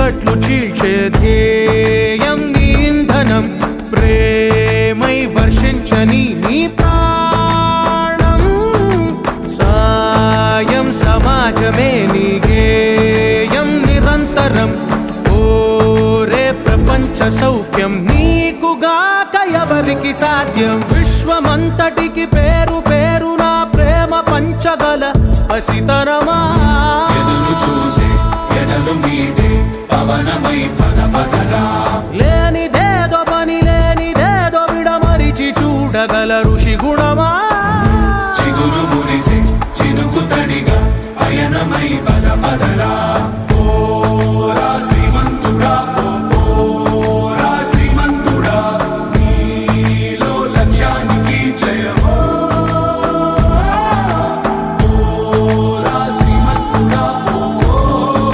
చీకట్లు చీల్చే ధ్యేయం నీ ఇంధనం ప్రేమై వర్షించని నీ ప్రాణం సాయం సమాజమే నీ గేయం నిరంతరం ఓరే ప్రపంచ సౌఖ్యం నీకుగాక ఎవరికి సాధ్యం విశ్వమంతటికి పేరు పేరు నా ప్రేమ పంచగల పసితరమా ఎదురు చూసే ఎదలు మీటే పవనమై పద పదరా లేనిదేదో పని లేనిదేదో విడమరిచి చూడగల ఋషి గుణమా చిగురు మురిసే చినుకు తడిగా పయనమై